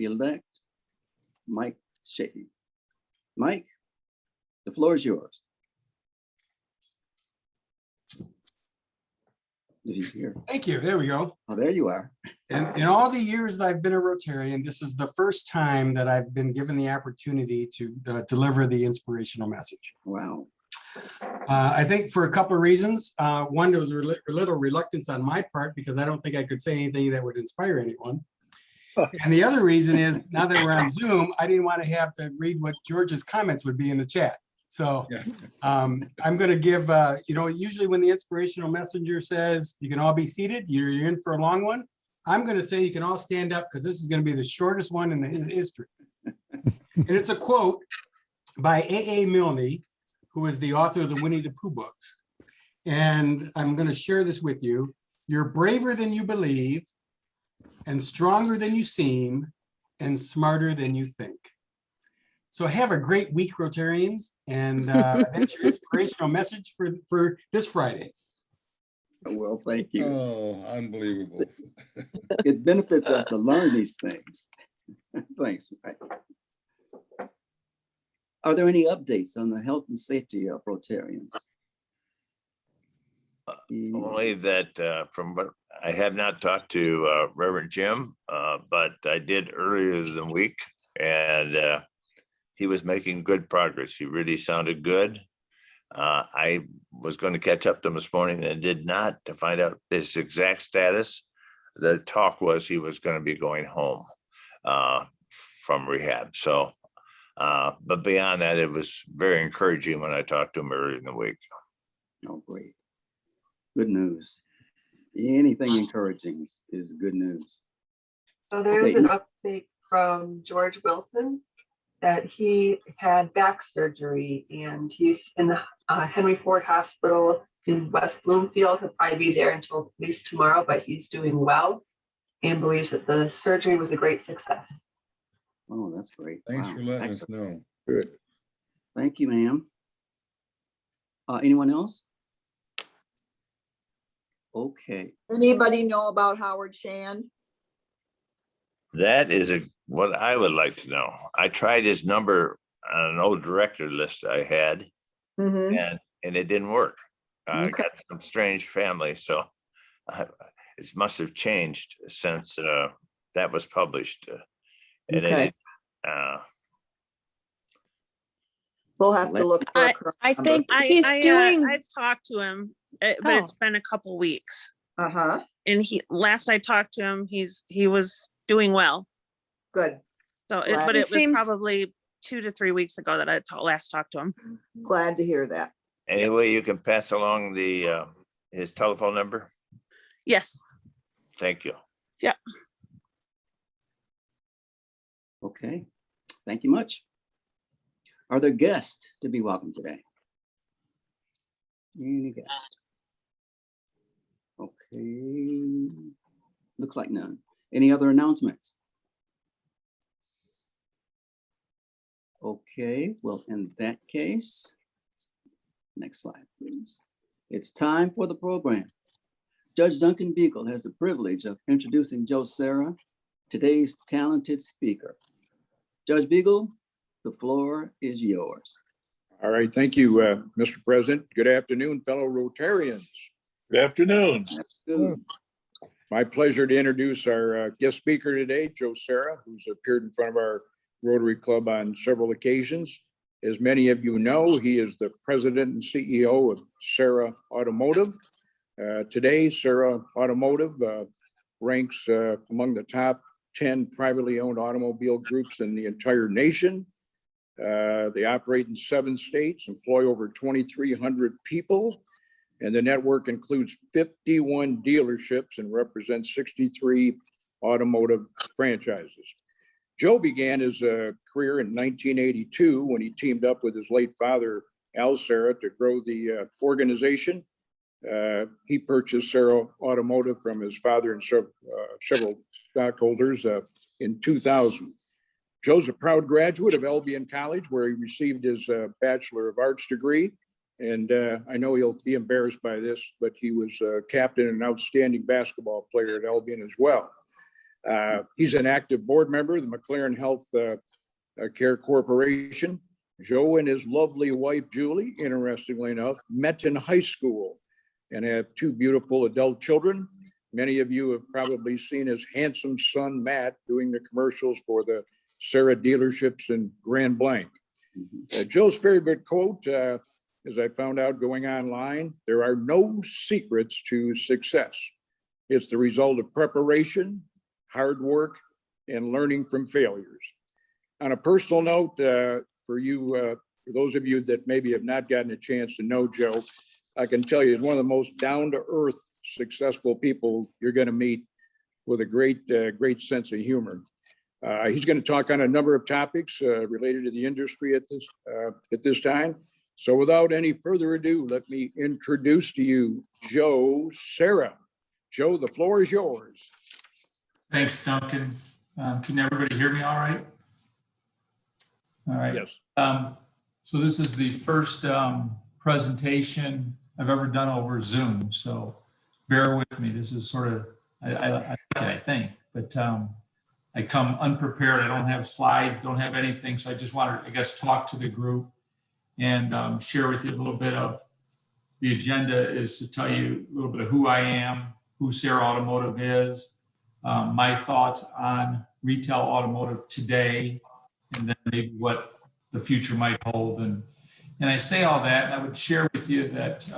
Rotary-elect Mike Shea. Mike, the floor is yours. He's here. Thank you. There we go. Oh, there you are. And in all the years that I've been a Rotarian, this is the first time that I've been given the opportunity to deliver the inspirational message. Wow. I think for a couple of reasons. One, there was a little reluctance on my part because I don't think I could say anything that would inspire anyone. And the other reason is now that we're on Zoom, I didn't want to have to read what George's comments would be in the chat. So I'm going to give, usually when the inspirational messenger says you can all be seated, you're in for a long one. I'm going to say you can all stand up because this is going to be the shortest one in history. And it's a quote by A.A. Milne, who is the author of the Winnie the Pooh books. And I'm going to share this with you. You're braver than you believe, and stronger than you seem, and smarter than you think. So have a great week, Rotarians, and that's your inspirational message for this Friday. Well, thank you. Oh, unbelievable. It benefits us to learn these things. Thanks. Are there any updates on the health and safety of Rotarians? Only that from what I have not talked to Reverend Jim, but I did earlier in the week, and he was making good progress. He really sounded good. I was going to catch up to him this morning and did not to find out his exact status. The talk was he was going to be going home from rehab. So, but beyond that, it was very encouraging when I talked to him earlier in the week. Oh, great. Good news. Anything encouraging is good news. So there's an update from George Wilson that he had back surgery and he's in the Henry Ford Hospital in West Bloomfield. He'll probably be there until at least tomorrow, but he's doing well and believes that the surgery was a great success. Oh, that's great. Thanks Wow. for letting us Excellent. know. Good. Thank you, ma'am. Anyone else? Okay. Anybody know about Howard Shand? That is what I would like to know. I tried his number on an old director list I had, and it didn't work. I got some strange family, so it must have changed since that was published. And Okay. We'll have to look for I think he's doing. I've talked to him, but it's been a couple weeks. And last I talked to him, he was doing well. Good. So, but it was probably 2 to 3 weeks ago that I last talked to him. Glad to hear that. Anyway, you can pass along the his telephone number. Yes. Thank you. Yeah. Okay. Thank you much. Are there guests to be welcome today? Any guests? Okay. Looks like none. Any other announcements? Okay, well, in that case, next slide, please. It's time for the program. Judge Duncan Beagle has the privilege of introducing Joe Serra, today's talented speaker. Judge Beagle, the floor is yours. All right, thank you, Mr. President. Good afternoon, fellow Rotarians. Good afternoon. My pleasure to introduce our guest speaker today, Joe Serra, who's appeared in front of our Rotary Club on several occasions. As many of you know, he is the president and CEO of Serra Automotive. Today, Serra Automotive ranks among the top 10 privately owned automobile groups in the entire nation. They operate in 7 states, employ over 2,300 people, and the network includes 51 dealerships and represents 63 automotive franchises. Joe began his career in 1982 when he teamed up with his late father, Al Serra, to grow the organization. He purchased Serra Automotive from his father and several stockholders in 2000. Joe's a proud graduate of Albion College, where he received his Bachelor of Arts degree. And I know he'll be embarrassed by this, but he was captain and outstanding basketball player at Albion as well. He's an active board member of the McLaren Health Care Corporation. Joe and his lovely wife, Julie, interestingly enough, met in high school and have two beautiful adult children. Many of you have probably seen his handsome son, Matt, doing the commercials for the Sarah dealerships in Grand Blanc. Joe's favorite quote, as I found out going online, there are no secrets to success. It's the result of preparation, hard work, and learning from failures. On a personal note, for those of you that maybe have not gotten a chance to know Joe, I can tell you he's one of the most down-to-earth, successful people you're going to meet, with a great sense of humor. He's going to talk on a number of topics related to the industry at this time. So without any further ado, let me introduce to you Joe Serra. Joe, the floor is yours. Thanks, Duncan. Can everybody hear me all right? All right. Yes. So this is the first presentation I've ever done over Zoom. So bear with me. This is sort of, I think, but I come unprepared. I don't have slides, don't have anything. So I just wanted to, I guess, talk to the group and share with you a little bit of the agenda is to tell you a little bit of who I am, who Serra Automotive is, my thoughts on retail automotive today, and then maybe what the future might hold. And I say all that, and I would share with you that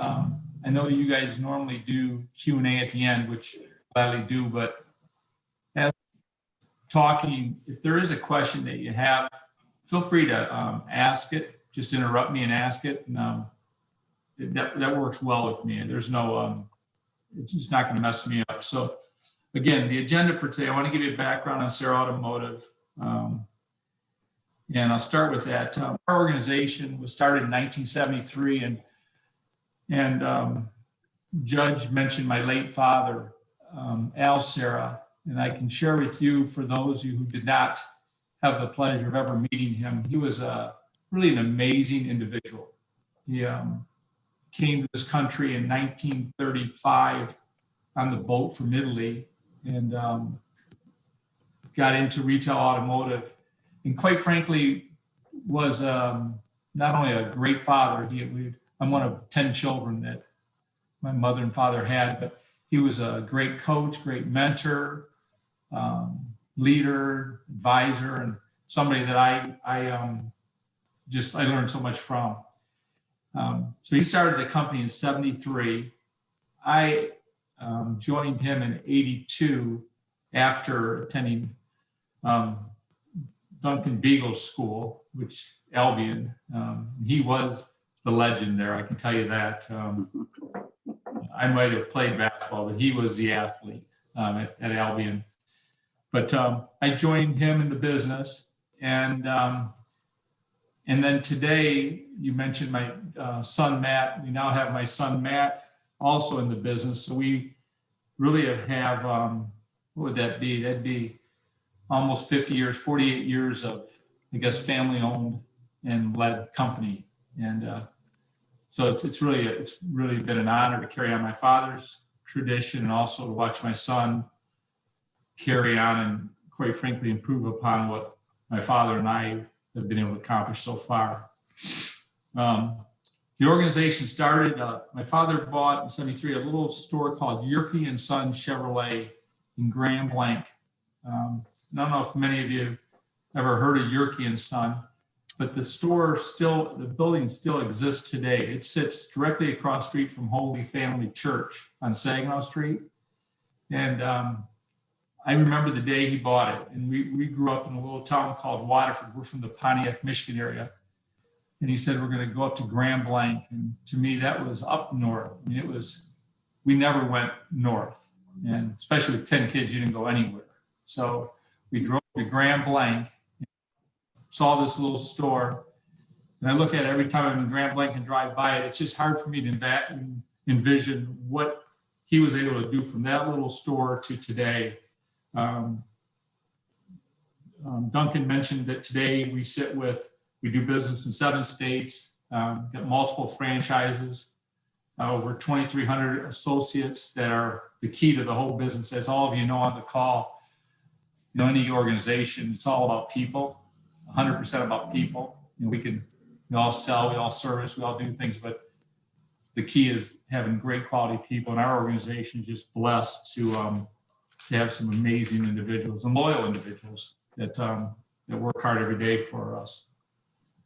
I know you guys normally do Q&A at the end, which I gladly do, but as talking, if there is a question that you have, feel free to ask it. Just interrupt me and ask it. And that works well with me. And there's no, it's just not going to mess me up. So again, the agenda for today, I want to give you a background on Serra Automotive. And I'll start with that. Our organization was started in 1973, and Judge mentioned my late father, Al Serra, and I can share with you, for those of you who did not have the pleasure of ever meeting him, he was really an amazing individual. He came to this country in 1935 on the boat from Italy and got into retail automotive. And quite frankly, was not only a great father, I'm one of 10 children that my mother and father had, but he was a great coach, great mentor, leader, advisor, and somebody that I learned so much from. So he started the company in 73. I joined him in 82 after attending Duncan Beagle's school, which Albion, he was the legend there. I can tell you that. I might have played basketball, but he was the athlete at Albion. But I joined him in the business, and then today you mentioned my son Matt. We now have my son Matt also in the business. So we really have what would that be? That'd be almost 50 years, 48 years of, I guess, family owned and led company. And so it's really been an honor to carry on my father's tradition and also to watch my son carry on and, quite frankly, improve upon what my father and I have been able to accomplish so far. The organization started, my father bought in 73 a little store called Yerke and Son Chevrolet in Grand Blanc. I don't know if many of you ever heard of Yerke and Son, but the building still exists today. It sits directly across the street from Holy Family Church on Saginaw Street. And I remember the day he bought it. And we grew up in a little town called Waterford. We're from the Pontiac, Michigan area. And he said, we're going to go up to Grand Blanc. And to me, that was up north. I mean, we never went north. And especially with 10 kids, you didn't go anywhere. So we drove to Grand Blanc, saw this little store. And I look at it every time I'm in Grand Blanc and drive by it. It's just hard for me to envision what he was able to do from that little store to today. Duncan mentioned that today we do business in 7 states, got multiple franchises, over 2,300 associates that are the key to the whole business. As all of you know on the call, any organization, it's all about people, 100% about people. We all sell, we all service, we all do things, but the key is having great quality people, and our organization is just blessed to have some amazing individuals and loyal individuals that work hard every day for us.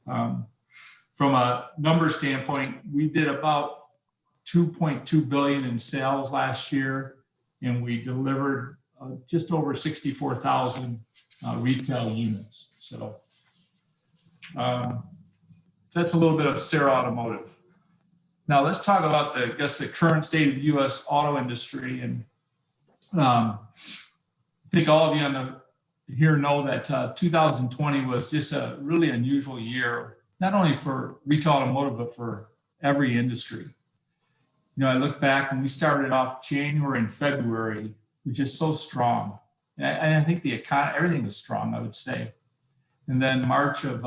From a number standpoint, we did about 2.2 billion in sales last year, and we delivered just over 64,000 retail units. So that's a little bit of Sarah Automotive. Now let's talk about the current state of the U.S. auto industry. And I think all of you here know that 2020 was just a really unusual year, not only for retail automotive, but for every industry. I look back and we started off January and February, which is so strong. And I think the economy, everything was strong, I would say. And then March of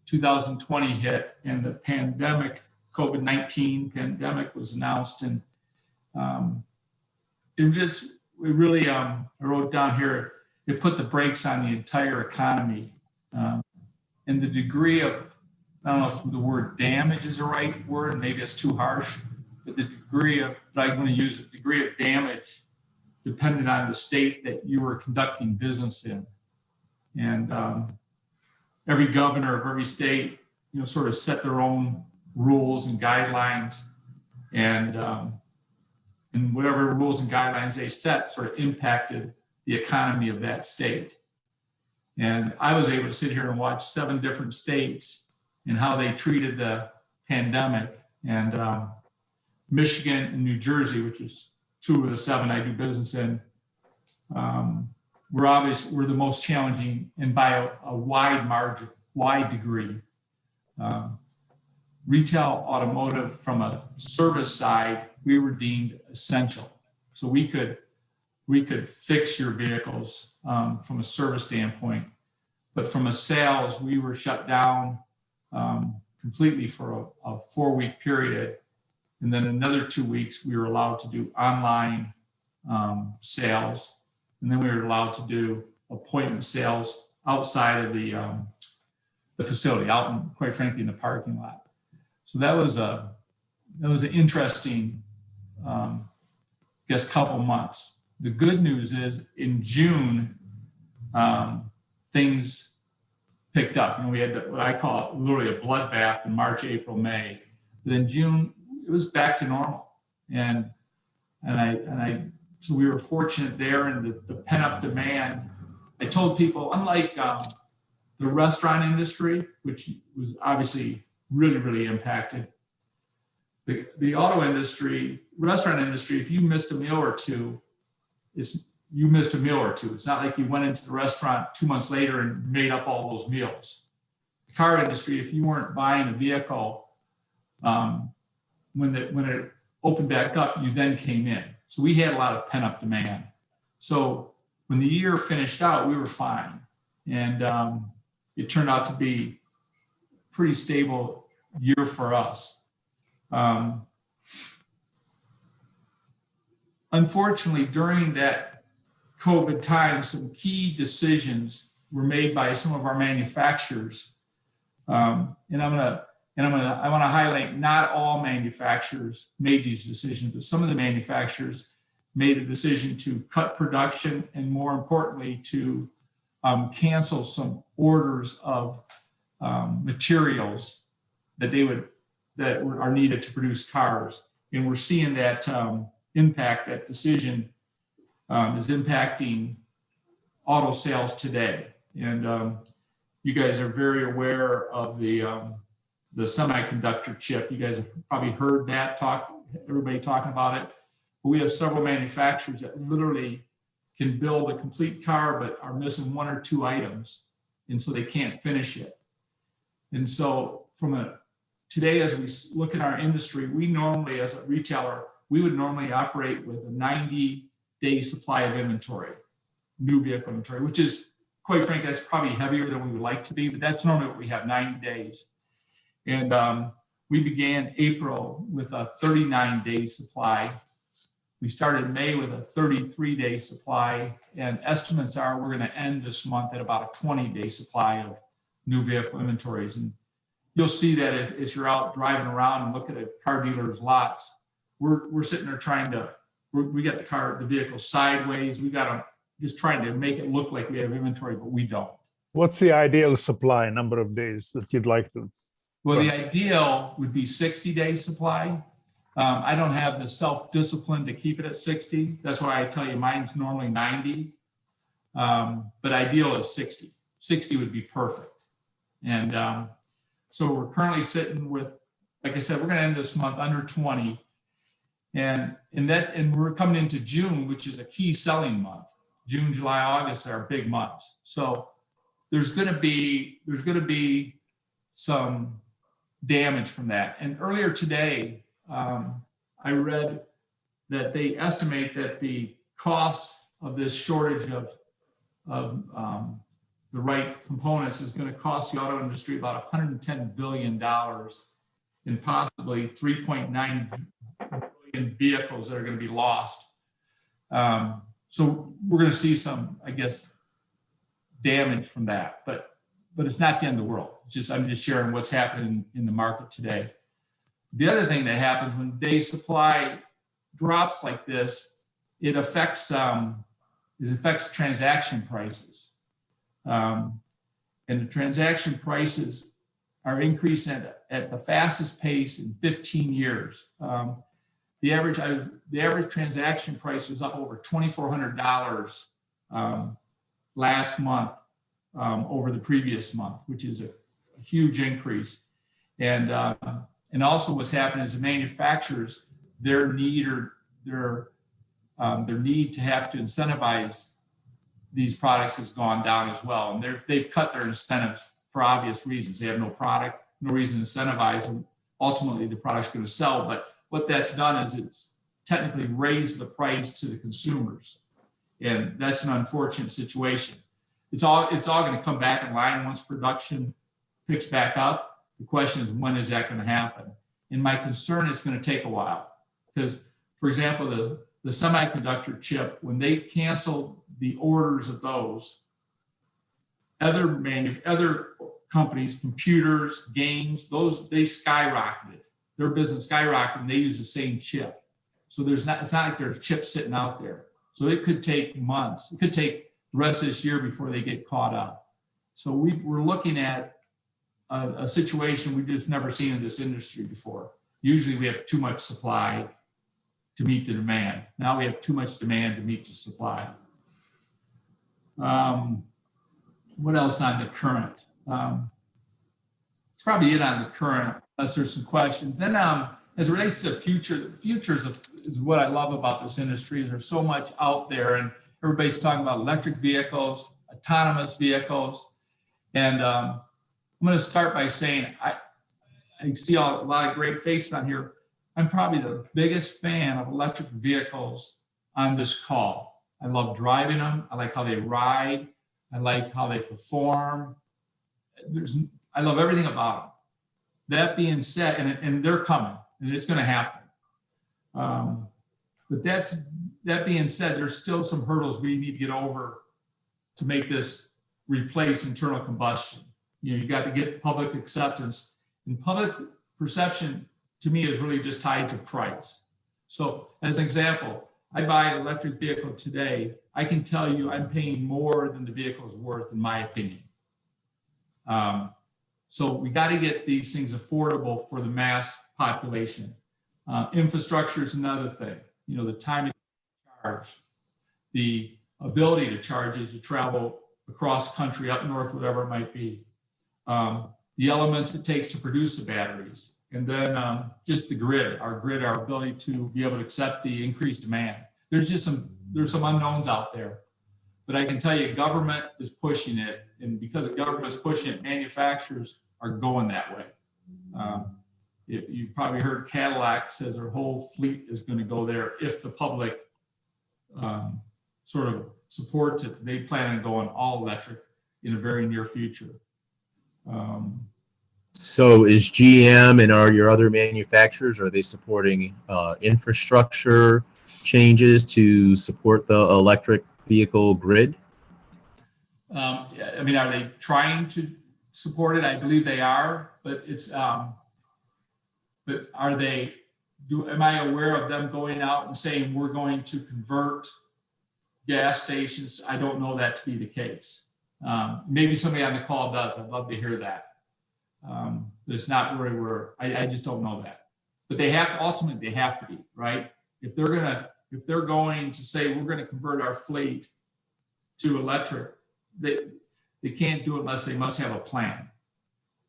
2020 hit, and the pandemic, COVID-19 pandemic was announced. And it really, I wrote down here, it put the brakes on the entire economy. And the degree of, I don't know if the word damage is the right word, maybe it's too harsh, but the degree of, but I'm going to use a degree of damage depended on the state that you were conducting business in. And every governor of every state, sort of set their own rules and guidelines, and whatever rules and guidelines they set sort of impacted the economy of that state. And I was able to sit here and watch 7 different states and how they treated the pandemic. And Michigan and New Jersey, which is 2 of the 7 I do business in, were the most challenging, and by a wide margin, wide degree. Retail automotive, from a service side, we were deemed essential. So we could fix your vehicles from a service standpoint, but from a sales, we were shut down completely for a 4-week period. And then another 2 weeks, we were allowed to do online sales. And then we were allowed to do appointment sales outside of the facility, out in, quite frankly, in the parking lot. So that was an interesting, couple months. The good news is in June, things picked up. We had what I call literally a bloodbath in March, April, May. But in June, it was back to normal, so we were fortunate there, and the pent-up demand. I told people, unlike the restaurant industry, which was obviously really, really impacted, the auto industry, restaurant industry, if you missed a meal or two, you missed a meal or two. It's not like you went into the restaurant 2 months later and made up all those meals. The car industry, if you weren't buying a vehicle when it opened back up, you then came in. So we had a lot of pent-up demand. So when the year finished out, we were fine. And it turned out to be a pretty stable year for us. Unfortunately, during that COVID time, some key decisions were made by some of our manufacturers. And I want to highlight, not all manufacturers made these decisions, but some of the manufacturers made a decision to cut production, and more importantly, to cancel some orders of materials that are needed to produce cars. And we're seeing that impact, that decision is impacting auto sales today. And you guys are very aware of the semiconductor chip. You guys have probably heard that everybody talking about it. But we have several manufacturers that literally can build a complete car, but are missing 1 or 2 items. And so they can't finish it. And so today, as we look at our industry, we normally, as a retailer, we would normally operate with a 90-day supply of inventory, new vehicle inventory, which is, quite frankly, that's probably heavier than we would like to be, but that's normally what we have, 90 days. And we began April with a 39-day supply. We started May with a 33-day supply, and estimates are we're going to end this month at about a 20-day supply of new vehicle inventories. And you'll see that if you're out driving around and look at a car dealer's lots, we're sitting there trying to, we got the vehicle sideways. We got them just trying to make it look like we have inventory, but we don't. What's the ideal supply number of days that you'd like to? Well, the ideal would be 60-day supply. I don't have the self-discipline to keep it at 60. That's why I tell you mine's normally 90. But ideal is 60. 60 would be perfect. And so we're currently sitting with, like I said, we're going to end this month under 20. And we're coming into June, which is a key selling month. June, July, August are big months. So there's going to be some damage from that. And earlier today, I read that they estimate that the cost of this shortage of the right components is going to cost the auto industry about $110 billion and possibly 3.9 billion vehicles that are going to be lost. So we're going to see some, I guess, damage from that, but it's not the end of the world. I'm just sharing what's happening in the market today. The other thing that happens when day supply drops like this, it affects transaction prices. And the transaction prices are increasing at the fastest pace in 15 years. The average transaction price was up over $2,400 last month over the previous month, which is a huge increase. And also what's happening is the manufacturers, their need to have to incentivize these products has gone down as well. And they've cut their incentives for obvious reasons. They have no product, no reason to incentivize them. Ultimately, the product's going to sell. But what that's done is it's technically raised the price to the consumers. And that's an unfortunate situation. It's all going to come back in line once production picks back up. The question is, when is that going to happen? And my concern is going to take a while because, for example, the semiconductor chip, when they canceled the orders of those, other companies, computers, games, they skyrocketed. Their business skyrocketed and they use the same chip. So it's not like there's chips sitting out there. So it could take months. It could take the rest of this year before they get caught up. So we're looking at a situation we've just never seen in this industry before. Usually we have too much supply to meet the demand. Now we have too much demand to meet the supply. What else on the current? It's probably it on the current, unless there's some questions. Then as it relates to the future is what I love about this industry is there's so much out there and everybody's talking about electric vehicles, autonomous vehicles. And I'm going to start by saying, I see a lot of great faces on here. I'm probably the biggest fan of electric vehicles on this call. I love driving them. I like how they ride. I like how they perform. I love everything about them. That being said, and they're coming, and it's going to happen. But that being said, there's still some hurdles we need to get over to make this replace internal combustion. You got to get public acceptance, and public perception to me is really just tied to price. So as an example, I buy an electric vehicle today. I can tell you I'm paying more than the vehicle is worth, in my opinion. So we got to get these things affordable for the mass population. Infrastructure is another thing. The time to charge, the ability to charge as you travel across country, up north, whatever it might be. The elements it takes to produce the batteries. And then just the grid, our ability to be able to accept the increased demand. There's some unknowns out there, but I can tell you government is pushing it. And because the government is pushing it, manufacturers are going that way. You probably heard Cadillac says their whole fleet is going to go there if the public sort of supports it. They plan on going all electric in a very near future. So is GM and are your other manufacturers, are they supporting infrastructure changes to support the electric vehicle grid? I mean, are they trying to support it? I believe they are, but it's, but are they, am I aware of them going out and saying, we're going to convert gas stations? I don't know that to be the case. Maybe somebody on the call does. I'd love to hear that. It's not really where, I just don't know that. But they have to, ultimately, they have to be, right? If they're going to say, we're gonna convert our fleet to electric, they can't do it unless they must have a plan.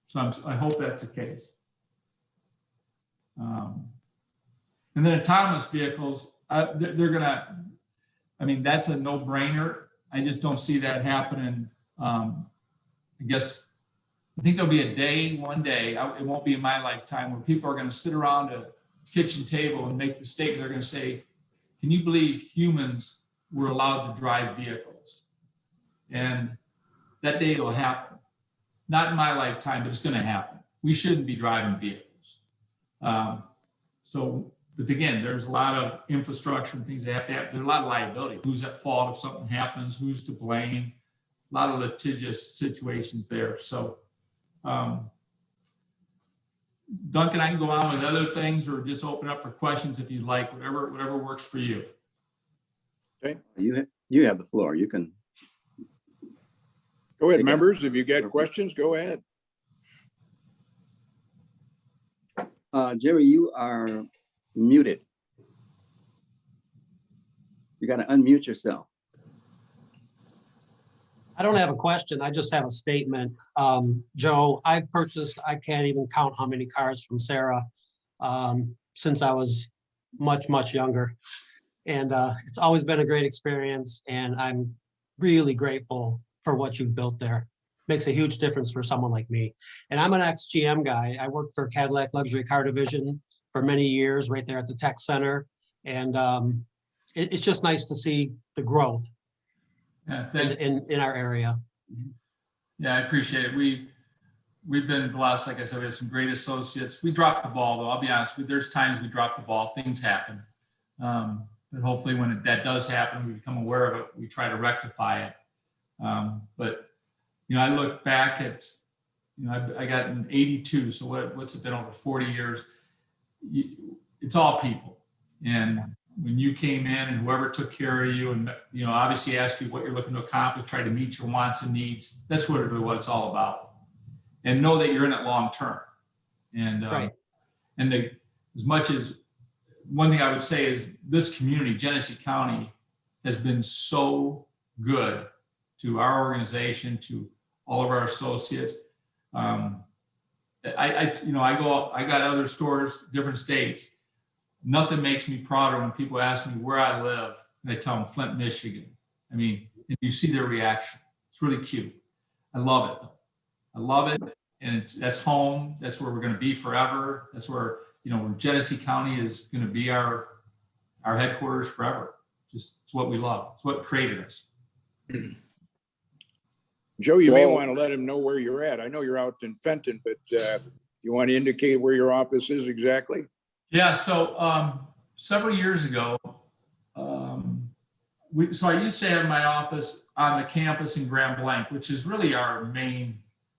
So I hope that's the case. And then autonomous vehicles, they're gonna, I mean, that's a no-brainer. I just don't see that happening. I guess, I think there'll be a day, one day, it won't be in my lifetime, where people are gonna sit around a kitchen table and make the statement. They're gonna say, can you believe humans were allowed to drive vehicles? And that day will happen. Not in my lifetime, but it's gonna happen. We shouldn't be driving vehicles. But again, there's a lot of infrastructure and things that have to happen. There's a lot of liability. Who's at fault if something happens? Who's to blame? A lot of litigious situations there. So, Duncan, I can go on with other things or just open up for questions if you'd like, whatever works for you. Okay, You have the floor. You can. go ahead, members. If you got questions, go ahead. Jerry, you are muted. You got to unmute yourself. I don't have a question. I just have a statement. Joe, I've purchased, I can't even count how many cars from Sarah since I was much, much younger. And it's always been a great experience. And I'm really grateful for what you've built there. Makes a huge difference for someone like me. And I'm an ex-GM guy. I worked for Cadillac Luxury Car Division for many years right there at the Tech Center. And it's just nice to see the growth in our area. Yeah, I appreciate it. We've been blessed. Like I said, we have some great associates. We dropped the ball, though. I'll be honest with you. There's times we drop the ball. Things happen. But hopefully when that does happen, we become aware of it. We try to rectify it. But, you know, I look back at, you know, I got in 82. So what's it been, over 40 years? It's all people. And when you came in and whoever took care of you and, you know, obviously asked you what you're looking to accomplish, try to meet your wants and needs, that's what it's all about. And know that you're in it long term. And, right. And as much as, one thing I would say is this community, Genesee County, has been so good to our organization, to all of our associates. I got other stores, different states. Nothing makes me prouder when people ask me where I live and I tell them Flint, Michigan. I mean, and you see their reaction. It's really cute. I love it. I love it. And that's home. That's where we're going to be forever. That's where, you know, Genesee County is going to be our headquarters forever. Just, it's what we love. It's what created us. Joe, you may want to let him know where you're at. I know you're out in Fenton, but you want to indicate where your office is exactly? Yeah, so several years ago, so I used to have my office on the campus in Grand Blanc, which is really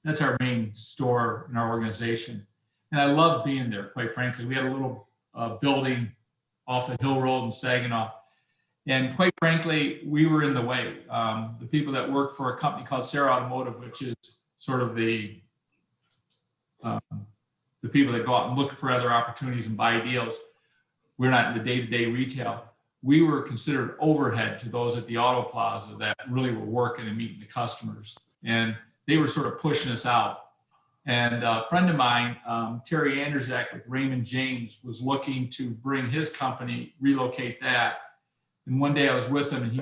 that's our main store in our organization. And I love being there, quite frankly. We had a little building off of Hill Road in Saginaw. And quite frankly, we were in the way. The people that work for a company called Sarah Automotive, which is sort of the people that go out and look for other opportunities and buy deals. We're not in the day-to-day retail. We were considered overhead to those at the Auto Plaza that really were working and meeting the customers. And they were sort of pushing us out. And a friend of mine, Terry Anderzak with Raymond James, was looking to bring his company, relocate that. And one day I was with him and he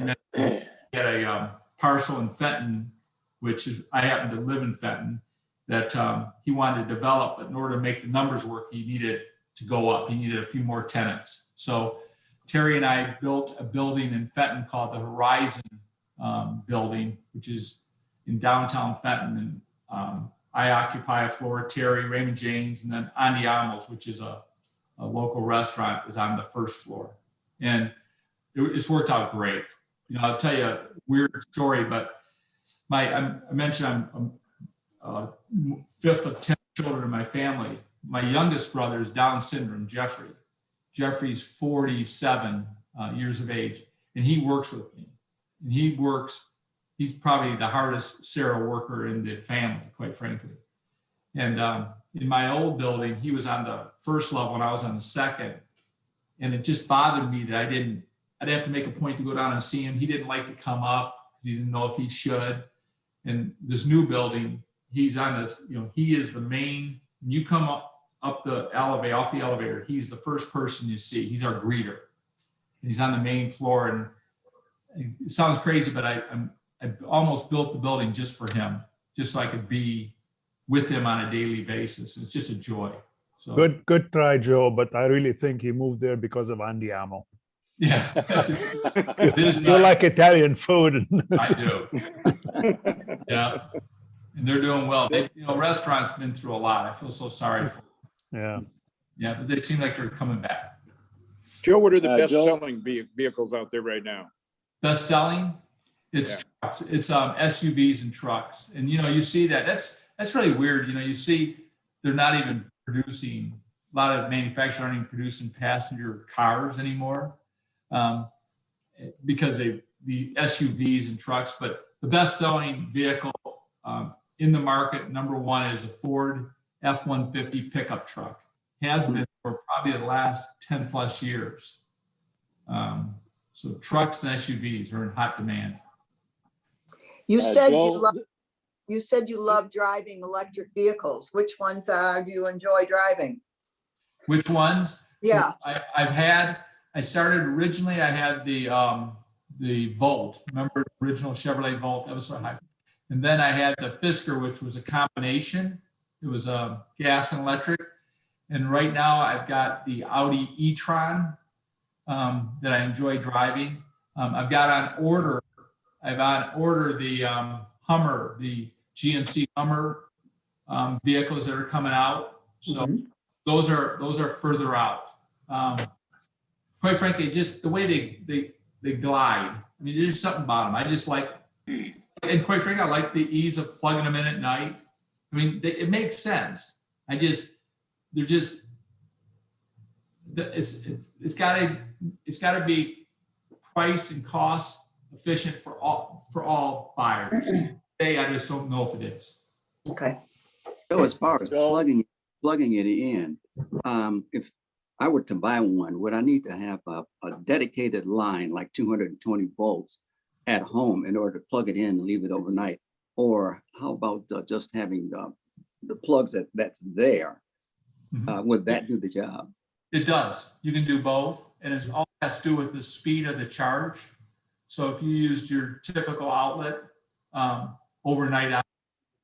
had a parcel in Fenton, which is, I happen to live in Fenton, that he wanted to develop, but in order to make the numbers work, he needed to go up. He needed a few more tenants. So Terry and I built a building in Fenton called the Horizon building, which is in downtown Fenton. And I occupy a floor, Terry, Raymond James, and then Andiamo's, which is a local restaurant, is on the first floor. And it's worked out great. You know, I'll tell you a weird story, but I mentioned I'm fifth of 10 children in my family. My youngest brother is Down syndrome, Jeffrey. Jeffrey's 47 years of age, and he works with me. And he's probably the hardest Sarah worker in the family, quite frankly. And in my old building, he was on the first level and I was on the second. And it just bothered me that I'd have to make a point to go down and see him. He didn't like to come up because he didn't know if he should. And this new building, he's on this, you know, he is the main, when you come up the elevator, off the elevator, he's the first person you see. He's our greeter. And he's on the main floor. And it sounds crazy, but I almost built the building just for him, just so I could be with him on a daily basis. It's just a joy. So Good try, Joe, but I really think he moved there because of Andiamo. yeah, You like Italian food. I do. Yeah, and they're doing well. Restaurants been through a lot. I feel so sorry for them. Yeah. Yeah, but they seem like they're coming back. Joe, what are the Joe? best-selling vehicles out there right now? Best selling, it's trucks. It's SUVs and trucks. And you see that. That's really weird. You see they're not even producing, a lot of manufacturers aren't even producing passenger cars anymore because the SUVs and trucks. But the best selling vehicle in the market, number one, is a Ford F-150 pickup truck. Has been for probably the last 10 plus years. So trucks and SUVs are in hot demand. You said Joe, you said you love driving electric vehicles. Which ones do you enjoy driving? Which ones? Yeah. So I started originally, I had the Volt. Remember the original Chevrolet Volt? That was so high. And then I had the Fisker, which was a combination. It was gas and electric. And right now I've got the Audi e-tron that I enjoy driving. I've got on order the Hummer, the GMC Hummer vehicles that are coming out. So those are further out. Quite frankly, just the way they glide. I mean, there's something about them. I just like, and quite frankly, I like the ease of plugging them in at night. I mean, it makes sense. It's got to be priced and cost efficient for all buyers. Today, I just don't know if it is. Okay. So as far as plugging it in, if I were to buy one, would I need to have a dedicated line like 220 volts at home in order to plug it in and leave it overnight? Or how about just having the plugs that's there? Would that do the job? It does. You can do both, and it all has to do with the speed of the charge. So if you used your typical outlet overnight, out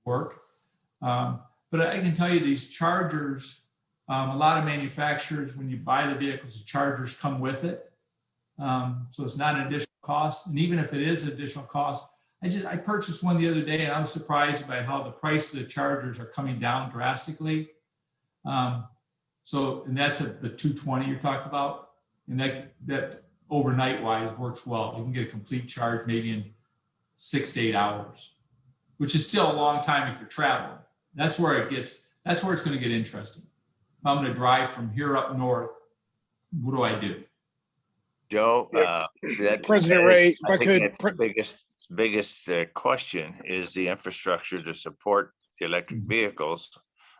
work. But I can tell you these chargers, a lot of manufacturers, when you buy the vehicles, the chargers come with it. So it's not an additional cost. And even if it is additional cost, I purchased one the other day and I was surprised by how the price of the chargers are coming down drastically. And that's the 220 you talked about. And that overnight wise works well. You can get a complete charge maybe in 6 to 8 hours, which is still a long time if you're traveling. That's where it's going to get interesting. If I'm going to drive from here up north, what do I do? Joe, President Ray, if I could, the biggest question is the infrastructure to support the electric vehicles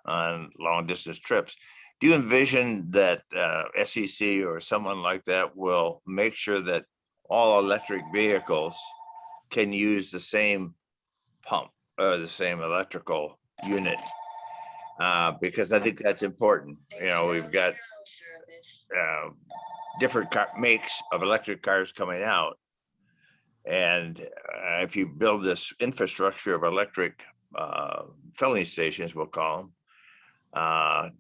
on long distance trips. Do you envision that SEC or someone like that will make sure that all electric vehicles can use the same pump or the same electrical unit? Because I think that's important. We've got different makes of electric cars coming out. And if you build this infrastructure of electric filling stations, we'll call them,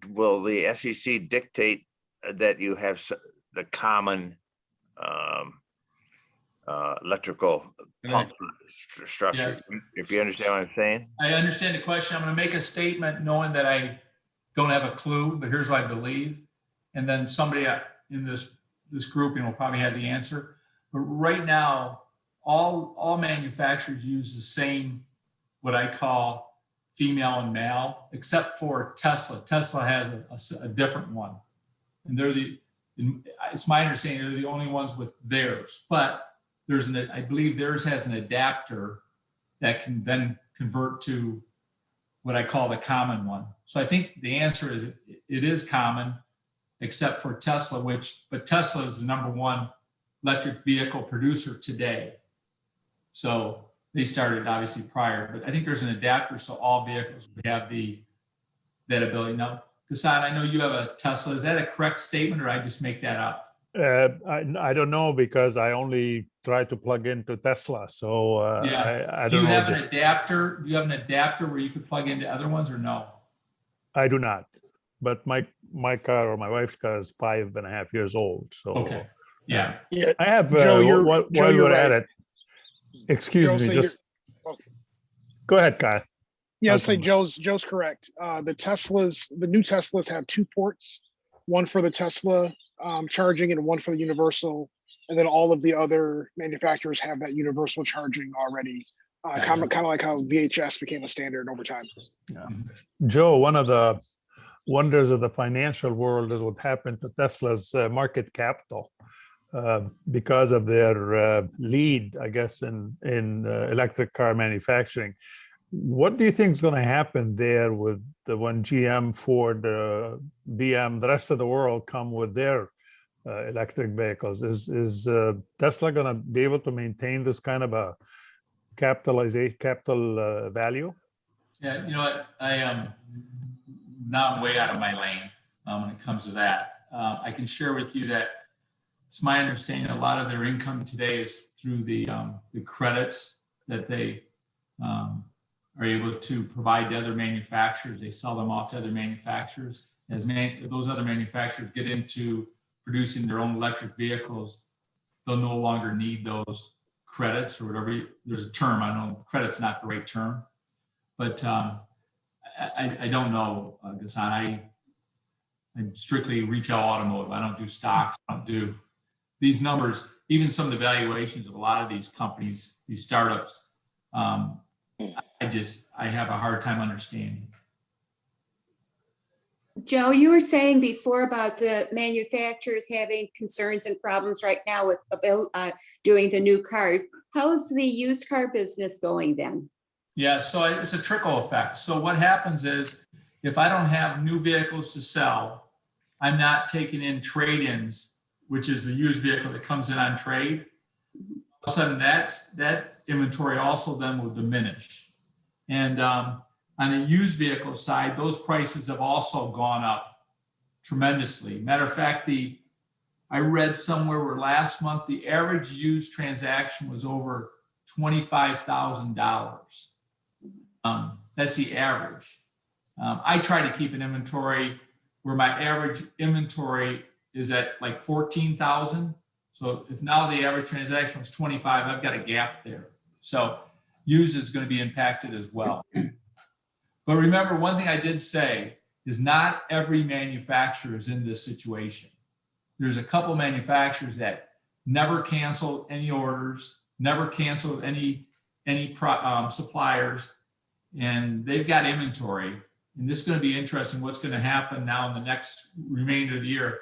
will the SEC dictate that you have the common electrical pump structure? Yeah. If you understand what I'm saying? I understand the question. I'm going to make a statement knowing that I don't have a clue, but here's what I believe. And then somebody in this grouping will probably have the answer. But right now, all manufacturers use the same, what I call female and male, except for Tesla. Tesla has a different one. And it's my understanding they're the only ones with theirs. But I believe theirs has an adapter that can then convert to what I call the common one. So I think the answer is it is common, except for Tesla, but Tesla is the #1 electric vehicle producer today. So they started obviously prior, but I think there's an adapter so all vehicles would have that ability. Now, Hassan, I know you have a Tesla. Is that a correct statement, or I just make that up? I don't know because I only try to plug into Tesla, so I Do don't you know. have an adapter? Do you have an adapter where you could plug into other ones, or no? I do not, but my car or my wife's car is 5.5 years old. So Okay. Yeah. Yeah. I have Joe, while you're we're at right. it. Excuse Joe, me, so just go ahead, Kyle. Yeah, I'll I'd say come back. Joe's correct. The new Teslas have 2 ports, one for the Tesla charging and one for the universal. And then all of the other manufacturers have that universal charging already. Kind of like how VHS became a standard over time. Yeah. Joe, one of the wonders of the financial world is what happened to Tesla's market capital because of their lead, I guess, in electric car manufacturing. What do you think is going to happen there with when GM, Ford, BM, the rest of the world come with their electric vehicles? Is Tesla going to be able to maintain this kind of a capital value? Yeah, you know what? I am not way out of my lane when it comes to that. I can share with you that it's my understanding a lot of their income today is through the credits that they are able to provide to other manufacturers. They sell them off to other manufacturers. As those other manufacturers get into producing their own electric vehicles, they'll no longer need those credits or whatever. There's a term, I know credit's not the right term, but I don't know, Gassan. I'm strictly retail automotive. I don't do stocks. I don't do these numbers. Even some of the valuations of a lot of these companies, these startups, I have a hard time understanding. Joe, you were saying before about the manufacturers having concerns and problems right now about doing the new cars. How's the used car business going then? Yeah, so it's a trickle effect. So what happens is if I don't have new vehicles to sell, I'm not taking in trade-ins, which is the used vehicle that comes in on trade. All of a sudden that inventory also then will diminish. And on the used vehicle side, those prices have also gone up tremendously. Matter of fact, I read somewhere where last month the average used transaction was over $25,000. That's the average. I try to keep an inventory where my average inventory is at like 14,000. So if now the average transaction was 25, I've got a gap there. So used is going to be impacted as well. But remember, one thing I did say is not every manufacturer is in this situation. There's a couple manufacturers that never canceled any orders, never canceled any suppliers, and they've got inventory. And this is going to be interesting what's going to happen now in the next remainder of the year.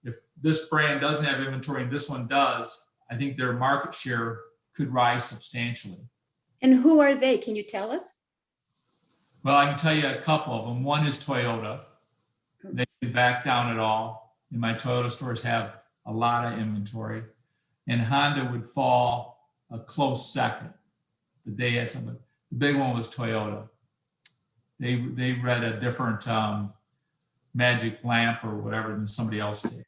If this brand doesn't have inventory and this one does, I think their market share could rise substantially. And who are they? Can you tell us? Well, I can tell you a couple of them. One is Toyota. They didn't back down at all. And my Toyota stores have a lot of inventory. And Honda would fall a close second. But they had some. The big one was Toyota. They read a different magic lamp or whatever than somebody else did.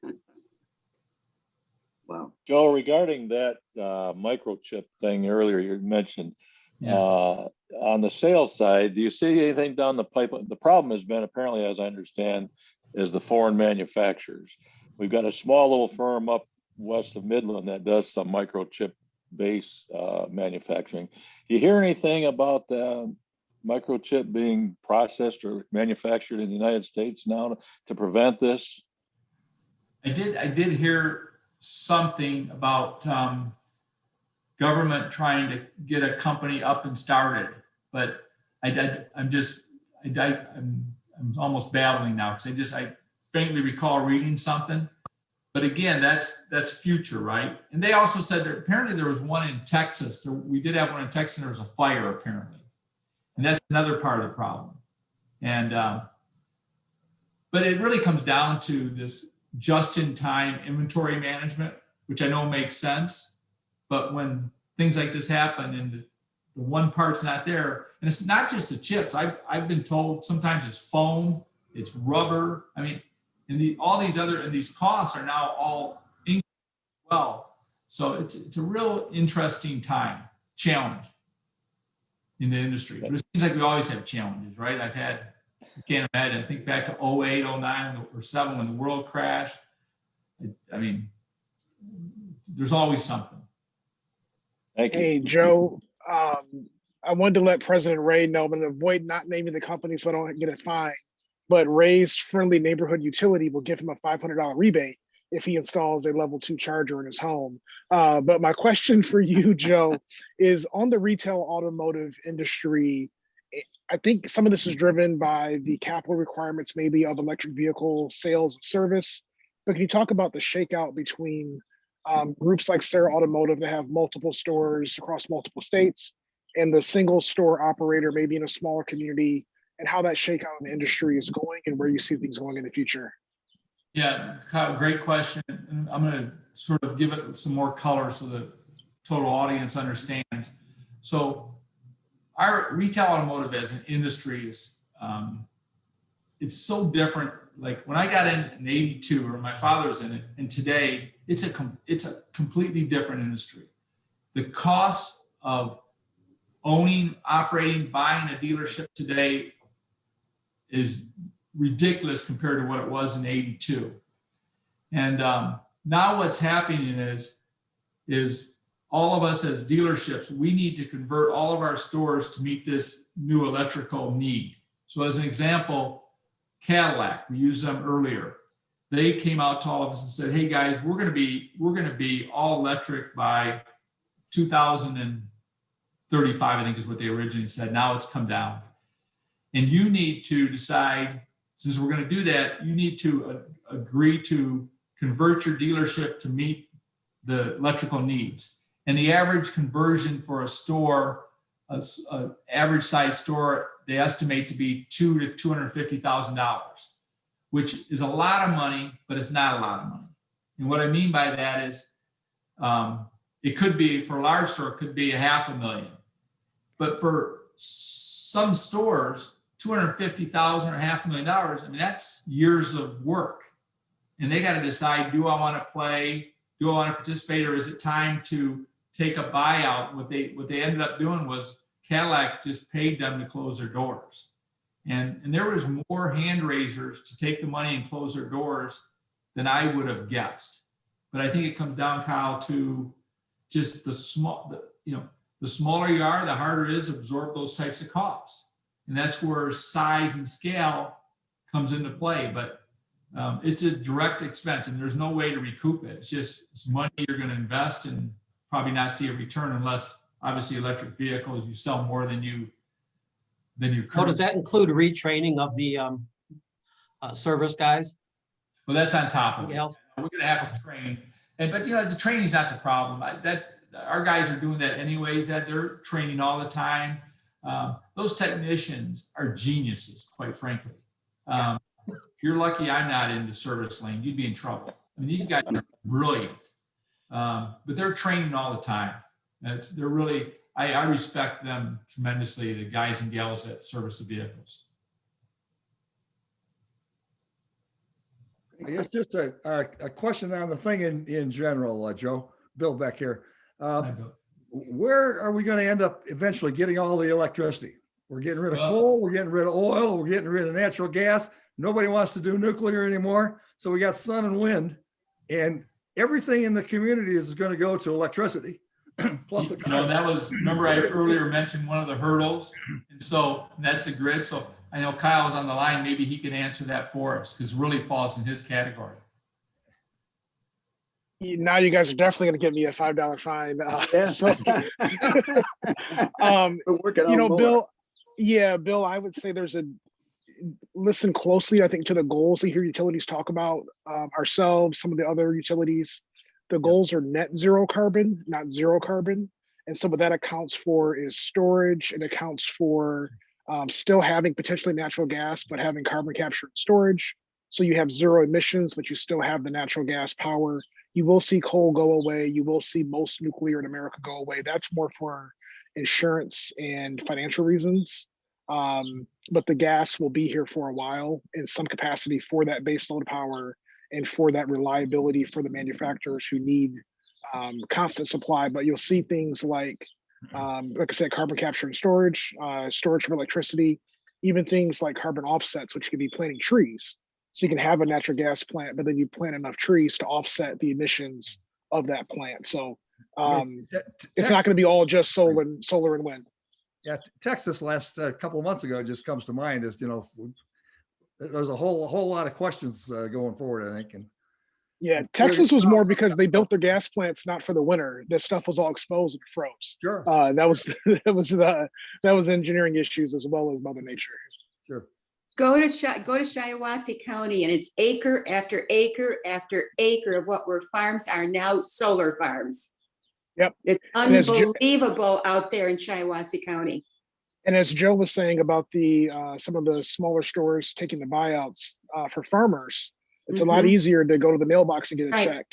Wow. Joe, regarding that microchip thing earlier you mentioned, on the sales side, do you see anything down the pipeline? The problem has been, apparently, as I understand, is the foreign manufacturers. We've got a small little firm up west of Midland that does some microchip base manufacturing. Do you hear anything about the microchip being processed or manufactured in the United States now to prevent this? I did hear something about government trying to get a company up and started, but I'm almost babbling now because I faintly recall reading something. But again, that's future, right? And they also said that apparently there was one in Texas. We did have one in Texas, and there was a fire apparently. And that's another part of the problem. And but it really comes down to this just-in-time inventory management, which I know makes sense. But when things like this happen and the one part's not there, and it's not just the chips. I've been told sometimes it's foam, it's rubber. I mean, and all these costs are now all increased as well. So it's a real interesting challenge in the industry. But it seems like we always have challenges, right? I can't imagine. I think back to 08, 09, or 07 when the world crashed. I mean, there's always something. Thank you. Hey, Joe, I wanted to let President Ray know, but avoid not naming the company so I don't get a fine. But Ray's Friendly Neighborhood Utility will give him a $500 rebate if he installs a level 2 charger in his home. But my question for you, Joe, is on the retail automotive industry. I think some of this is driven by the capital requirements, maybe of electric vehicle sales and service. But can you talk about the shakeout between groups like Sarah Automotive that have multiple stores across multiple states and the single store operator, maybe in a smaller community, and how that shakeout in the industry is going and where you see things going in the future? Yeah, Kyle, great question. And I'm going to sort of give it some more color so the total audience understands. So our retail automotive as an industry is, it's so different. Like when I got in 82, or my father was in it, and today it's a completely different industry. The cost of owning, operating, buying a dealership today is ridiculous compared to what it was in 82. And now what's happening is all of us as dealerships, we need to convert all of our stores to meet this new electrical need. So as an example, Cadillac, we used them earlier. They came out to all of us and said, hey guys, we're gonna be all electric by 2035, I think is what they originally said. Now it's come down. And you need to decide, since we're going to do that, you need to agree to convert your dealership to meet the electrical needs. And the average conversion for a store, an average size store, they estimate to be $200,000 to $250,000, which is a lot of money, but it's not a lot of money. And what I mean by that is, it could be, for a large store, it could be $500,000. But for some stores, $250,000 or $500,000, I mean, that's years of work. And they got to decide, do I want to play? Do I want to participate? Or is it time to take a buyout? What they ended up doing was Cadillac just paid them to close their doors. And there was more hand raisers to take the money and close their doors than I would have guessed. But I think it comes down, Kyle, to just the smaller you are, the harder it is to absorb those types of costs. And that's where size and scale comes into play. But it's a direct expense and there's no way to recoup it. It's money you're going to invest and probably not see a return unless obviously electric vehicles, you sell more than you So does that include retraining of the service guys? Well, that's on top of it. We're going to have to train. But the training is not the problem. Our guys are doing that anyways, that they're training all the time. Those technicians are geniuses, quite frankly. You're lucky I'm not in the service lane. You'd be in trouble. I mean, these guys are brilliant, but they're training all the time. They're really, I respect them tremendously, the guys and gals that service the vehicles. I guess just a question on the thing in general, Joe. Bill back here. Where are we going to end up eventually getting all the electricity? We're getting rid of coal, we're getting rid of oil, we're getting rid of natural gas. Nobody wants to do nuclear anymore. So we got sun and wind, and everything in the community is going to go to electricity. Plus the remember I earlier mentioned one of the hurdles, and so that's a grid. So I know Kyle is on the line. Maybe he can answer that for us because it really falls in his category. Now you guys are definitely going to give me a $5 fine. Yes. So, We're working on more. Bill, yeah, Bill, I would say listen closely, I think, to the goals that you hear utilities talk about, ourselves, some of the other utilities. The goals are net zero carbon, not zero carbon. And so what that accounts for is storage. It accounts for still having potentially natural gas, but having carbon capture and storage. So you have zero emissions, but you still have the natural gas power. You will see coal go away. You will see most nuclear in America go away. That's more for insurance and financial reasons. But the gas will be here for a while in some capacity for that base load power and for that reliability for the manufacturers who need constant supply. But you'll see things like I said, carbon capture and storage, storage for electricity, even things like carbon offsets, which could be planting trees. So you can have a natural gas plant, but then you plant enough trees to offset the emissions of that plant. So it's not going to be all just solar and wind. Yeah, Texas last couple of months ago just comes to mind as, there's a whole lot of questions going forward, I think. And yeah, Texas was more because they built their gas plants not for the winter. This stuff was all exposed and froze. Sure. That was engineering issues as well as Mother Nature. Sure. Go to Shiawassee County, and it's acre after acre after acre of what were farms are now solar farms. Yep. It's unbelievable out there in Shiawassee County. And as Joe was saying about the some of the smaller stores taking the buyouts for farmers, it's a lot easier to go to the mailbox and get a check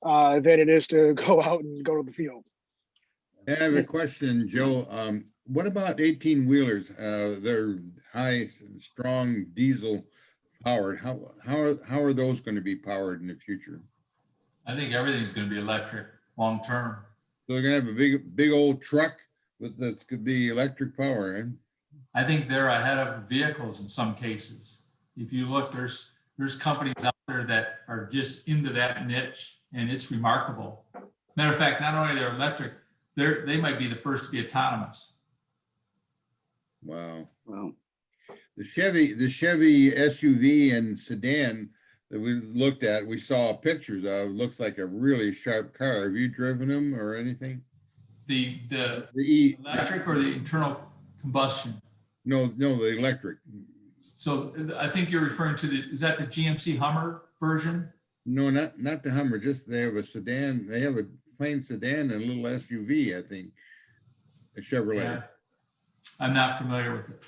than it is to go out and go to the field. I have a question, Joe. What about 18-wheelers? They're high, strong diesel powered. How are those going to be powered in the future? I think everything's going to be electric long term. So they're going to have a big old truck that could be electric power. Eh? I think they're ahead of vehicles in some cases. If you look, there's companies out there that are just into that niche, and it's remarkable. Matter of fact, not only are they electric, they might be the first to be autonomous. Wow. The Chevy SUV and sedan that we looked at, we saw pictures of. Looks like a really sharp car. Have you driven them or anything? The electric or the internal combustion? No, the electric. So I think you're referring to is that the GMC Hummer version? No, not the Hummer. Just they have a sedan. They have a plain sedan and a little SUV, I think. A Chevrolet. Yeah. I'm not familiar with it.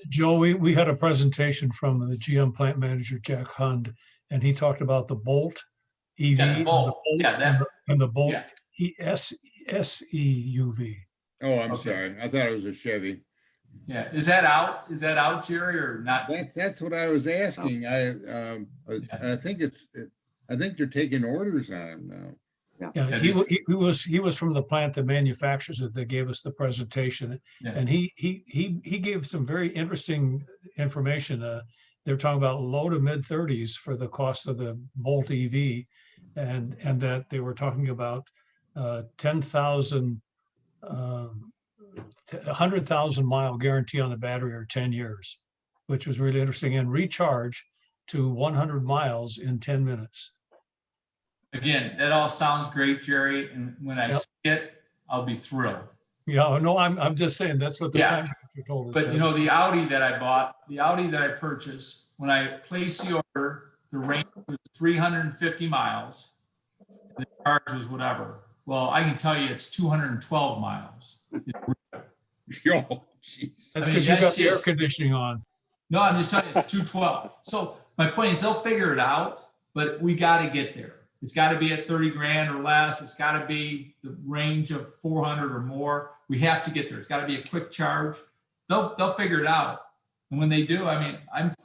Joe, we had a presentation from the GM plant manager, Jack Hund, and he talked about the Bolt EV and the Bolt SEUV. Oh, I'm sorry. I thought it was a Chevy. Yeah, is that out, Jerry, or not? That's what I was asking. I think they're taking orders on them now. Yeah, he was from the plant that manufactures it that gave us the presentation, and he gave some very interesting information. They're talking about low to mid 30s for the cost of the Bolt EV, and that they were talking about 100,000 mile guarantee on the battery or 10 years, which was really interesting, and recharge to 100 miles in 10 minutes. Again, that all sounds great, Jerry. And when I see it, I'll be thrilled. Yeah, no, I'm just saying that's what the plant manager told us. But you know, the Audi that I purchased, when I placed the order, the range was 350 miles. The charge was whatever. Well, I can tell you it's 212 miles. Yo, that's because you got the air conditioning on. No, I'm just telling you it's 212. So my point is they'll figure it out, but we got to get there. It's got to be at 30 grand or less. It's got to be the range of 400 or more. We have to get there. It's got to be a quick charge. They'll figure it out. And when they do, I mean,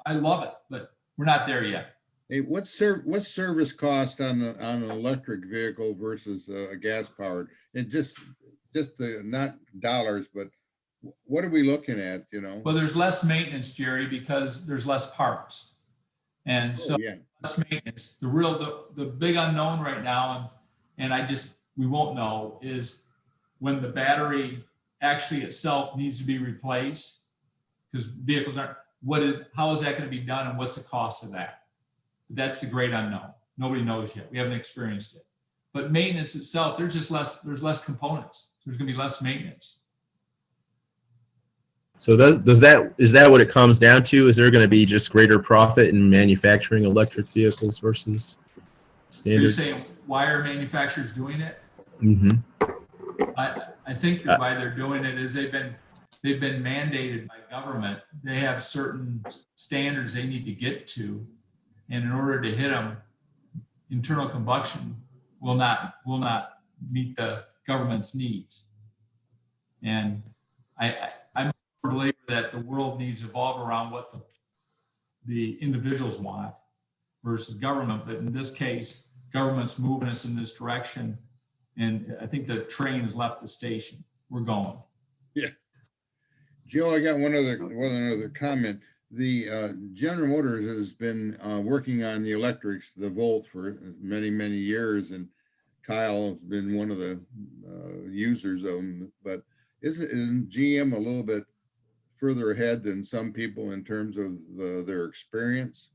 I love it, but we're not there yet. Hey, what's service cost on an electric vehicle versus a gas powered? And just the not dollars, but what are we looking at? You know. Well, there's less maintenance, Jerry, because there's less parts, and so. Maintenance. The big unknown right now, and we won't know, is when the battery actually itself needs to be replaced, because vehicles aren't. How is that going to be done, and what's the cost of that? That's the great unknown. Nobody knows yet. We haven't experienced it. But maintenance itself, there's less components. There's gonna be less maintenance. So is that what it comes down to? Is there going to be just greater profit in manufacturing electric vehicles versus standard? You're saying why are manufacturers doing it? Mm-hmm. I think that why they're doing it is they've been mandated by government. They have certain standards they need to get to, and in order to hit them, internal combustion will not meet the government's needs. And I'm a believer that the world needs to evolve around what the individuals want versus government. But in this case, government's moving us in this direction. And I think the train has left the station. We're going. Yeah. Joe, I got one other comment. The General Motors has been working on the electrics, the Volt, for many, many years. And Kyle has been one of the users of them. But isn't GM a little bit further ahead than some people in terms of their experience?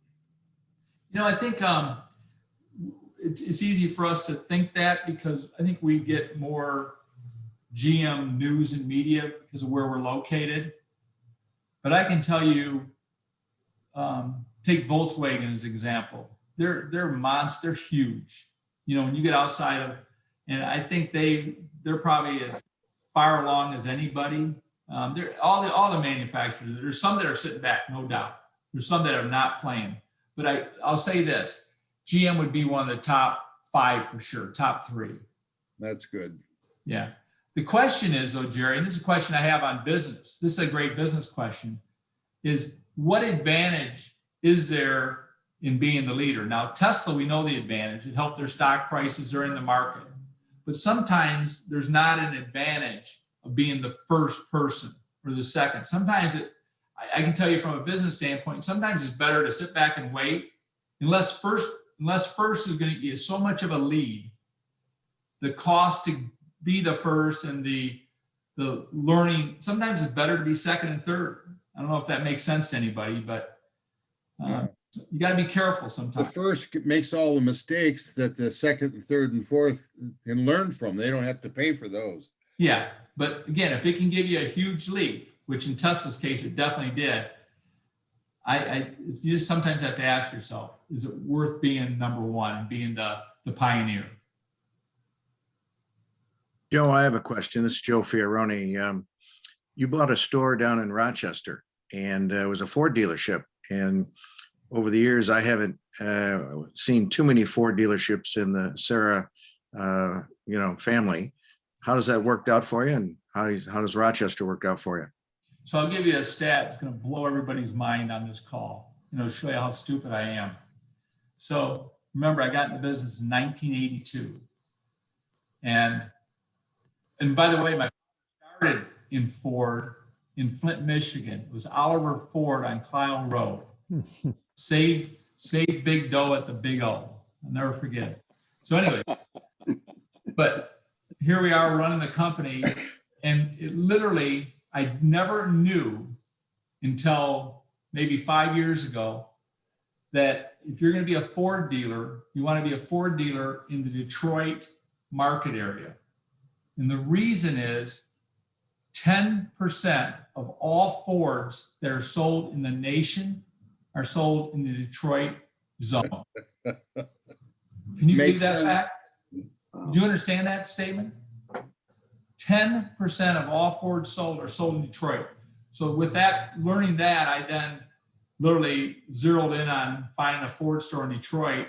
You know, I think it's easy for us to think that because I think we get more GM news and media because of where we're located. But I can tell you, take Volkswagen as an example. They're huge. You know, when you get outside of, and I think they're probably as far along as anybody. They're all the manufacturers. There's some that are sitting back, no doubt. There's some that are not playing. But I'll say this: GM would be one of the top 5 for sure, top 3. That's good. Yeah. The question is, though, Jerry, and this is a question I have on business. This is a great business question: is what advantage is there in being the leader? Now, Tesla, we know the advantage. It helped their stock prices. They're in the market. But sometimes there's not an advantage of being the first person or the second. Sometimes I can tell you from a business standpoint, sometimes it's better to sit back and wait. Unless first is going to be so much of a lead, the cost to be the first and the learning, sometimes it's better to be second and third. I don't know if that makes sense to anybody, but you got to be careful sometimes. The first makes all the mistakes that the second, and third, and fourth can learn from. They don't have to pay for those. Yeah, but again, if it can give you a huge leap, which in Tesla's case it definitely did, you just sometimes have to ask yourself: is it worth being number one and being the pioneer? Joe, I have a question. This is Joe Fioroni. You bought a store down in Rochester, and it was a Ford dealership. And over the years, I haven't seen too many Ford dealerships in the Serra, family. How does that work out for you, and how does Rochester work out for you? So I'll give you a stat that's going to blow everybody's mind on this call. Show you how stupid I am. So remember, I got in the business in 1982, and by the way, my father started in Ford in Flint, Michigan. It was Oliver Ford on Clisle Road. Save big dough at the big O. I'll never forget it. So anyway, but here we are running the company, and it literally, I never knew until maybe 5 years ago that if you're going to be a Ford dealer, you want to be a Ford dealer in the Detroit market area. And the reason is 10% of all Fords that are sold in the nation are sold in the Detroit zone. Can you believe that fact? Do you understand that statement? 10% of all Fords sold are sold in Detroit. So with that, learning that, I then literally zeroed in on finding a Ford store in Detroit.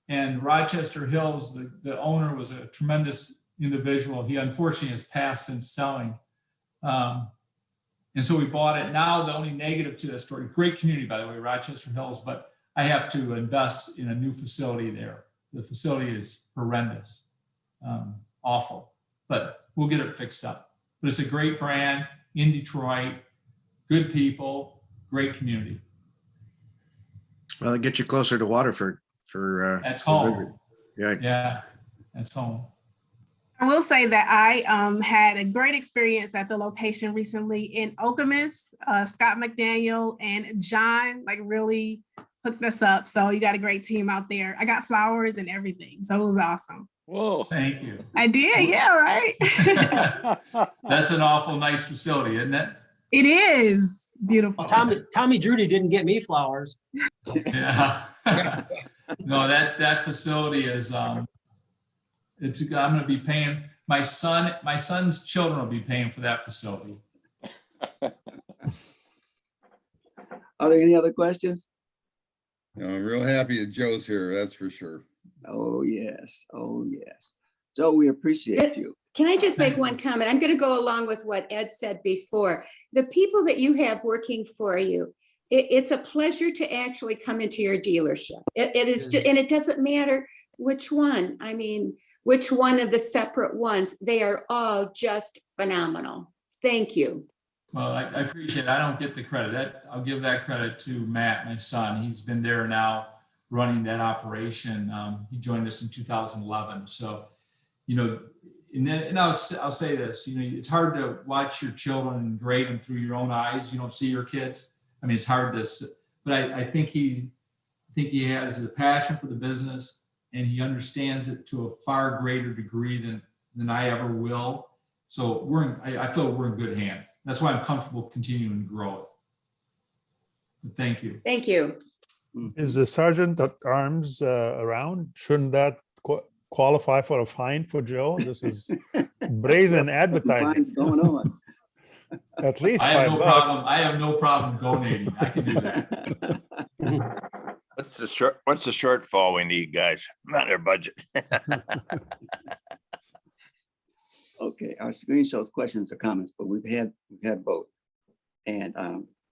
And Rochester Hills, the owner, was a tremendous individual. He unfortunately has passed since selling. And so we bought it. Now the only negative to that story, great community, by the way, Rochester Hills, but I have to invest in a new facility there. The facility is horrendous, awful, but we'll get it fixed up. But it's a great brand in Detroit, good people, great community. Well, it gets you closer to Waterford for that's home. Yeah, that's home. I will say that I had a great experience at the location recently in Okemos. Scott McDaniel and John really hooked us up. So you got a great team out there. I got flowers and everything. So it was awesome. Whoa. Thank you. I did. Yeah, right. That's an awful nice facility, isn't it? It is beautiful. Well, Tommy Drudy didn't get me flowers. Yeah. No, that facility is, I'm gonna be paying, my son's children will be paying for that facility. Are there any other questions? I'm real happy that Joe's here, that's for sure. Oh, yes. Oh, yes. Joe, we appreciate you. Can I just make one comment? I'm going to go along with what Ed said before. The people that you have working for you, it's a pleasure to actually come into your dealership. It is, just, and it doesn't matter which one. I mean, which one of the separate ones, they are all just phenomenal. Thank you. Well, I appreciate it. I don't get the credit. I'll give that credit to Matt, my son. He's been there now running that operation. He joined us in 2011. So, you know, and I'll say this, you know, it's hard to watch your children and grade them through your own eyes. You don't see your kids. I mean, it's hard to, but I think he has a passion for the business, and he understands it to a far greater degree than I ever will. So I feel we're in good hands. That's why I'm comfortable continuing to grow it. But thank you. Thank you. Is the sergeant at arms around? Shouldn't that qualify for a fine for Joe? This is brazen advertising. Fine's going on. At least I have $5. no problem. I have no problem donating. I can do that. What's the shortfall we need, guys? Not our budget. Okay, our screen shows questions or comments, but we've had both. And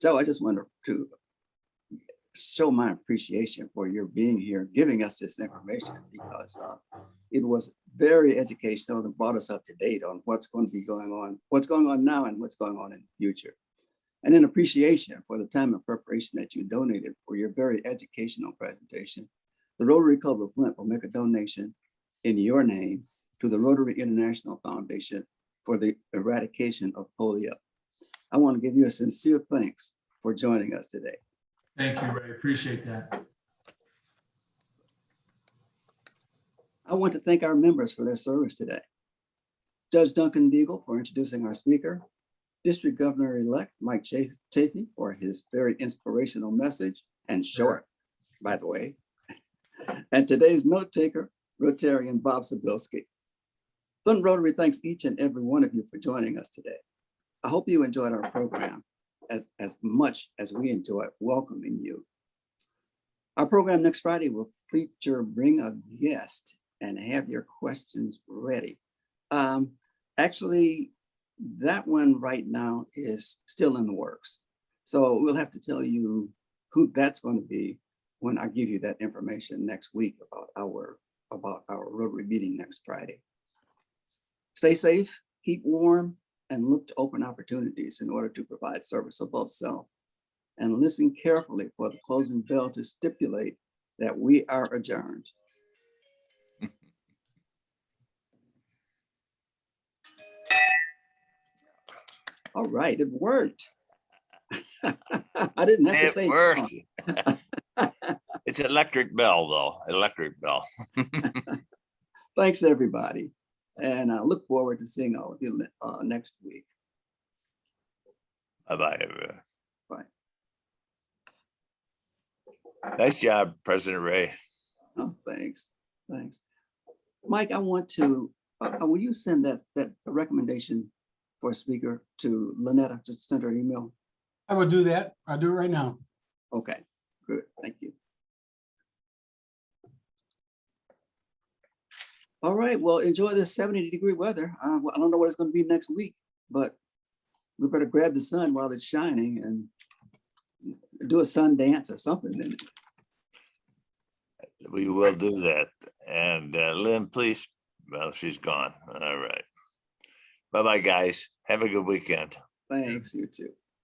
Joe, I just wanted to show my appreciation for your being here, giving us this information, because it was very educational and brought us up to date on what's going to be going on, what's going on now and what's going on in the future. And in appreciation for the time and preparation that you donated for your very educational presentation, the Rotary Club of Flint will make a donation in your name to the Rotary International Foundation for the eradication of polio. I want to give you a sincere thanks for joining us today. Thank you, Ray. Appreciate that. I want to thank our members for their service today. Judge Duncan Beagle for introducing our speaker, District Governor-elect Mike Chafee for his very inspirational message, and short, by the way, and today's note taker, Rotarian Bob Sabilski. Flint Rotary thanks each and every one of you for joining us today. I hope you enjoyed our program as much as we enjoy welcoming you. Our program next Friday will feature Bring a Guest and have your questions ready. Actually, that one right now is still in the works. So we'll have to tell you who that's going to be when I give you that information next week about our Rotary meeting next Friday. Stay safe, keep warm, and look to open opportunities in order to provide service above self. And listen carefully for the closing bell to stipulate that we are adjourned. All right, it worked. I didn't have to say it worked. It's electric bell, though. Electric bell. Thanks, everybody. And I look forward to seeing all of you next week. Bye-bye, everyone. Bye. Nice job, President Ray. Oh, thanks. Thanks. Mike, I want to, will you send that recommendation for a speaker to Lynetta? Just send her an email. I will do that. I'll do it right now. Okay, good. Thank you. All right, well, enjoy this 70-degree weather. I don't know what it's going to be next week, but we better grab the sun while it's shining and do a sun dance or something in it. We will do that. And Lynn, please, well, she's gone. All right. Bye-bye, guys. Have a good weekend. Thanks, you too.